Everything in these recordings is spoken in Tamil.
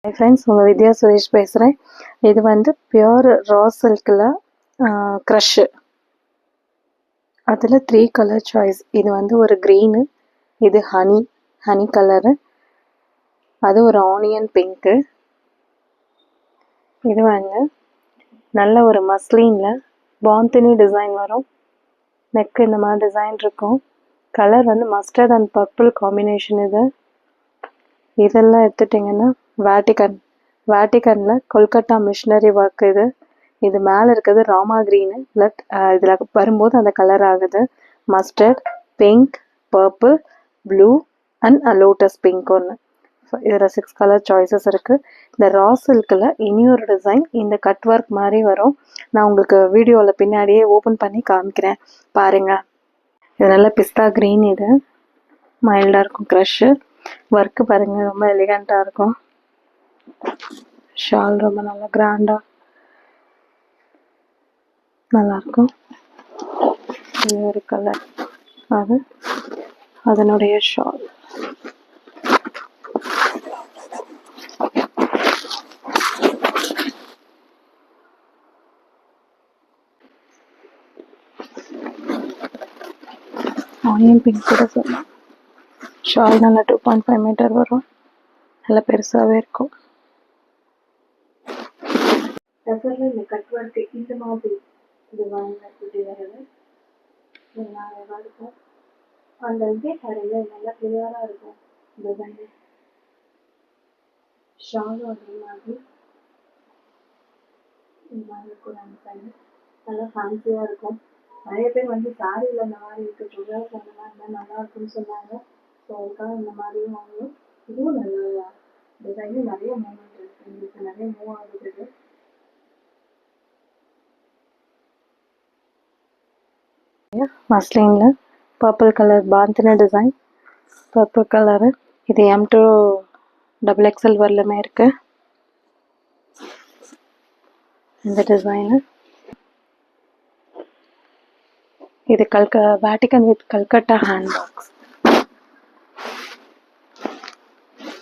Hi friends, உங்கள் வித்யா சுரேஷ் பேசுகிறேன். இது வந்து பியூர் ரா சில்கில் க்ரஷ். அதில் 3 கலர் சாய்ஸ். இது வந்து ஒரு க்ரீனு, இது ஹனி கலரு, அது ஒரு ஆனியன் பிங்க்கு. இது வந்து நல்ல ஒரு மஸ்லினில் பாந்தினி டிசைன் வரும். நெக்கு இந்த மாதிரி டிசைன் இருக்கும். கலர் வந்து மஸ்டர்ட் அண்ட் பர்பிள் காம்பினேஷன். இதெல்லாம் எடுத்துட்டிங்கன்னா வேட்டிக்கனில் கொல்கட்டா மிஷினரி ஒர்க். இது மேலே இருக்கிறது ராமா க்ரீனு, இதில் வரும்போது அந்த கலர் ஆகுது mustard, pink, purple, blue and lotus pink ஒன்று. இதில் 6 கலர் சாய்ஸஸ் இருக்குது. இந்த ரா சில்கில் இனியொரு டிசைன் இந்த கட் ஒர்க் மாதிரி வரும். நான் உங்களுக்கு வீடியோவில் பின்னாடியே ஓப்பன் பண்ணி காமிக்கிறேன் பாருங்கள். இது நல்ல பிஸ்தா க்ரீன். இது மைல்டாக இருக்கும் க்ரஷ்ஷு. ஒர்க்கு பாருங்கள், ரொம்ப எலிகண்ட்டாக இருக்கும். ஷால் ரொம்ப நல்லா கிராண்டாக நல்லாயிருக்கும். இது ஒரு கலர், அதனுடைய ஷால். ஆனியன் பிங்க் கூட சொல்லலாம். ஷால் நல்லா 2.5 மீட்டர் வரும். நல்லா பெருசாகவே இருக்கும். இந்த கட் ஒர்க் இந்த மாதிரி இது வாங்கி வருது. நல்லா இருக்கும். அந்த இதே கடையில் நல்லா கிளியராக இருக்கும் டிசைனு. ஷாலும் அதே மாதிரி இந்த மாதிரி இருக்கும். அந்த சைடு நல்லா ஃபேன்சியாக இருக்கும். நிறைய பேர் வந்து சாரியில் இந்த மாதிரி இருக்குது, சுடிதார்ஸ் அந்த மாதிரி இருந்தால் நல்லா இருக்குன்னு சொன்னாங்க. ஸோ அதுக்காக இந்த மாதிரியும் வாங்கணும். இதுவும் நல்ல டிசைனு, நிறைய மூவ்மெண்ட் இருக்குது. எங்களுக்கு நிறைய மூவ் ஆகுது. மஸ்லினில் purple colour bandhani design, purple colour. இது M2 XXL வரலுமே இருக்குது இந்த டிசைனு. இது வேட்டிக்கன் வித் கல்கட்டா ஹேண்ட் பாக்ஸ்.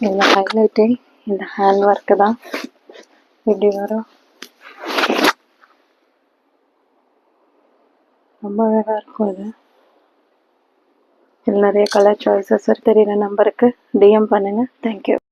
இதில் ஹைலைட்டே இந்த ஹேண்ட் ஒர்க்கு தான். இப்படி வரும், ரொம்ப அழகாக இருக்கும். இதில் நிறைய கலர் சாய்ஸஸ் தெரியுற நம்பருக்கு DM பண்ணுங்கள். தேங்க்யூ.